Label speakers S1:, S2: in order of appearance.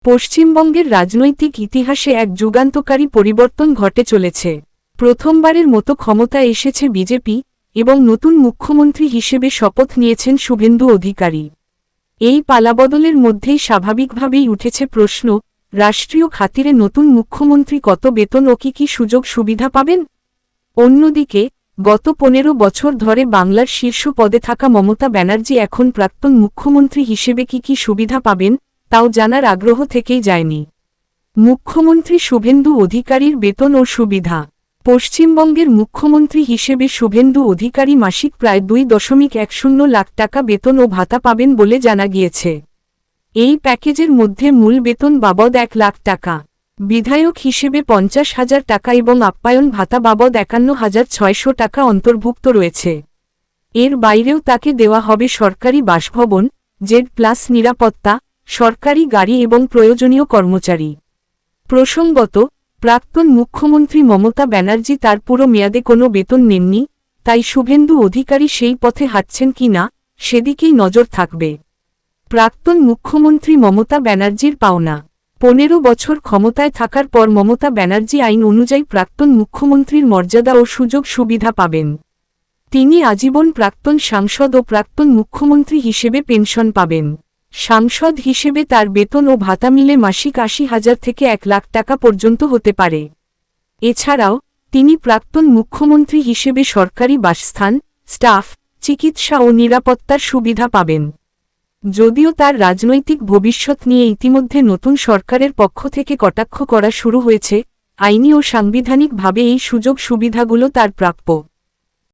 S1: পশ্চিমবঙ্গের রাজনৈতিক ইতিহাসে এক যুগান্তকারী পরিবর্তন ঘটে চলেছে। প্রথমবারের মতো ক্ষমতায় এসেছে বিজেপি এবং নতুন মুখ্যমন্ত্রী হিসেবে শপথ নিয়েছেন শুভেন্দু অধিকারী। এই পালাবদলের মধ্যেই স্বাভাবিকভাবেই উঠেছে প্রশ্ন, রাষ্ট্রীয় খাতিরে নতুন মুখ্যমন্ত্রী কত বেতন ও কি সুযোগ সুবিধা পাবেন? অন্যদিকে গত 15 বছর ধরে বাংলার শীর্ষ পদে থাকা মমতা ব্যানার্জি এখন প্রাক্তন মুখ্যমন্ত্রী হিসেবে কি সুবিধা পাবেন তাও জানার আগ্রহ থেকেই যায়নি। মুখ্যমন্ত্রী শুভেন্দু অধিকারীর বেতন ও সুবিধা। পশ্চিমবঙ্গের মুখ্যমন্ত্রী হিসেবে শুভেন্দু অধিকারী মাসিক প্রায় 2.10 লাখ টাকা বেতন ও ভাতা পাবেন বলে জানা গিয়েছে। এই প্যাকেজের মধ্যে মূল বেতন বাবদ 1 লাখ টাকা, বিধায়ক হিসেবে 50,000 টাকা এবং আপ্যায়ন ভাতা বাবদ 51,600 টাকা অন্তর্ভুক্ত রয়েছে। এর বাইরেও তাকে দেওয়া হবে সরকারি বাসভবন, Z+ নিরাপত্তা, সরকারি গাড়ি এবং প্রয়োজনীয় কর্মচারী। প্রসঙ্গত, প্রাক্তন মুখ্যমন্ত্রী মমতা ব্যানার্জি তার পুরো মেয়াদে কোনো বেতন নেননি, তাই শুভেন্দু অধিকারী সেই পথে হাঁটছেন কি না সেদিকেই নজর থাকবে। প্রাক্তন মুখ্যমন্ত্রী মমতা ব্যানার্জির পাওনা। 15 বছর ক্ষমতায় থাকার পর মমতা ব্যানার্জি আইন অনুযায়ী প্রাক্তন মুখ্যমন্ত্রীর মর্যাদা ও সুযোগ সুবিধা পাবেন। তিনি আজীবন প্রাক্তন সাংসদ ও প্রাক্তন মুখ্যমন্ত্রী হিসেবে পেনশন পাবেন। সাংসদ হিসেবে তার বেতন ও ভাতা মিলে মাসিক 80,000 থেকে 1 লাখ টাকা পর্যন্ত হতে পারে। এছাড়াও তিনি প্রাক্তন মুখ্যমন্ত্রী হিসেবে সরকারি বাসস্থান, স্টাফ, চিকিৎসা ও নিরাপত্তার সুবিধা পাবেন। যদিও তার রাজনৈতিক ভবিষ্যৎ নিয়ে ইতিমধ্যে নতুন সরকারের পক্ষ থেকে কটাক্ষ করা শুরু হয়েছে, আইনি ও সাংবিধানিকভাবে এই সুযোগ সুবিধাগুলো তার প্রাপ্য।